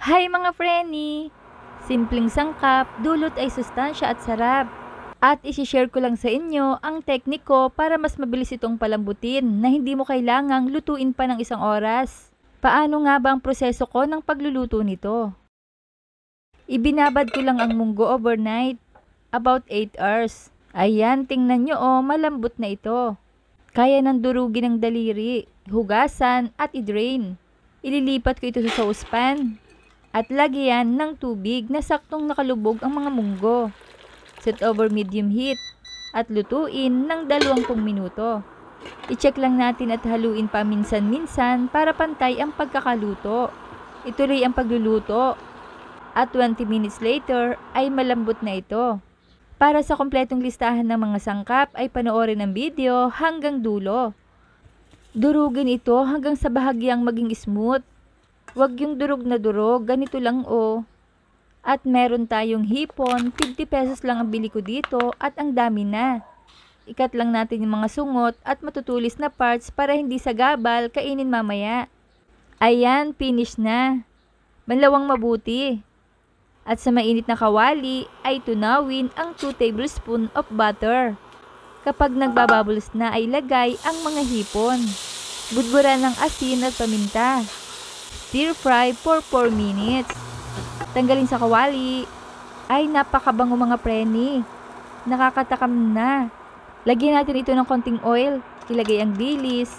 Hi mga preni! Simpleng sangkap, dulot ay sustansya at sarap. At isishare ko lang sa inyo ang teknik ko para mas mabilis itong palambutin na hindi mo kailangang lutuin pa ng isang oras. Paano nga ba ang proseso ko ng pagluluto nito? Ibinabad ko lang ang munggo overnight, about 8 hours. Ayan, tingnan nyo malambot na ito. Kaya nang durugin ng daliri, hugasan at i-drain. Ililipat ko ito sa saucepan at lagyan ng tubig na saktong nakalubog ang mga munggo. Set over medium heat at lutuin ng 20 minuto. I-check lang natin at haluin pa minsan-minsan para pantay ang pagkakaluto. Ituloy ang pagluluto at 20 minutes later ay malambot na ito. Para sa kompletong listahan ng mga sangkap ay panoorin ang video hanggang dulo. Durugin ito hanggang sa bahagyang maging smooth. Huwag yung durog na durog, ganito lang At meron tayong hipon, 50 pesos lang ang bili ko dito at ang dami na. Ikat lang natin yung mga sungot at matutulis na parts para hindi sagabal kainin mamaya. Ayan, finish na. Manlawang mabuti. At sa mainit na kawali ay tunawin ang 2 tablespoon of butter. Kapag nagbabubbles na ay lagay ang mga hipon. Budburan ng asin at paminta. Stir fry for 4 minutes. Tanggalin sa kawali. Ay napakabango mga preni. Nakakatakam na. Lagyan natin ito ng konting oil. Ilagay ang dilis.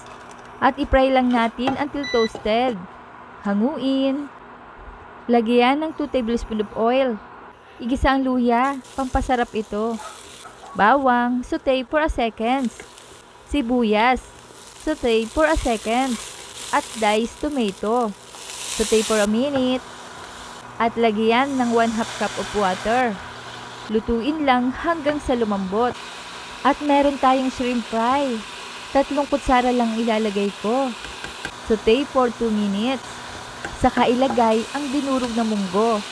At i-fry lang natin until toasted. Hanguin. Lagyan ng 2 tablespoon of oil. Igisa ang luya. Pampasarap ito. Bawang. Saute for a second. Sibuyas. Saute for a second. At diced tomato. Saute for a minute. At lagyan ng 1/2 cup of water. Lutuin lang hanggang sa lumambot. At meron tayong shrimp fry. 3 kutsara lang ilalagay ko. Saute for 2 minutes. Saka ilagay ang dinurog na munggo.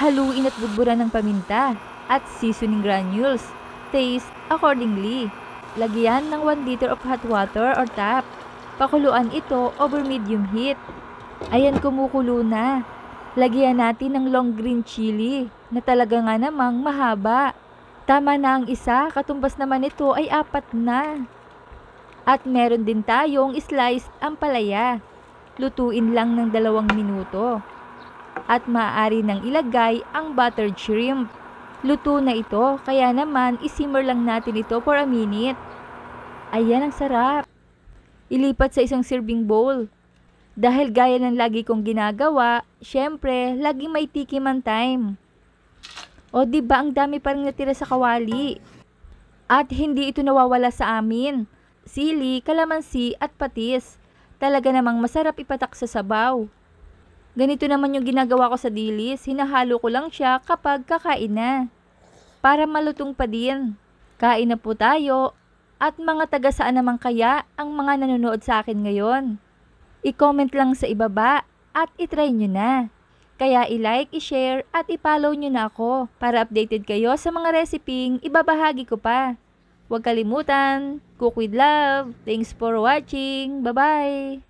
Haluin at budburan ng paminta at seasoning granules. Taste accordingly. Lagyan ng 1 liter of hot water or tap. Pakuluan ito over medium heat. Ayan, kumukulo na. Lagyan natin ng long green chili na talaga nga namang mahaba. Tama na ang isa, katumbas naman ito ay 4 na. At meron din tayong sliced ampalaya. Lutuin lang ng 2 minuto. At maaari nang ilagay ang buttered shrimp. Luto na ito, kaya naman isimmer lang natin ito for a minute. Ayan, ang sarap. Ilipat sa isang serving bowl. Dahil gaya ng lagi kong ginagawa, syempre, laging may tikiman time. O diba ang dami pa rin natira sa kawali. At hindi ito nawawala sa amin. Sili, kalamansi at patis. Talaga namang masarap ipatak sa sabaw. Ganito naman yung ginagawa ko sa dilis, hinahalo ko lang siya kapag kakain na. Para malutong pa din. Kain na po tayo. At mga taga saan naman kaya ang mga nanonood sa akin ngayon? I-comment lang sa ibaba at itry nyo na. Kaya i-like, i-share at i-follow nyo na ako para updated kayo sa mga reseping ibabahagi ko pa. Huwag kalimutan, cook with love. Thanks for watching. Bye-bye!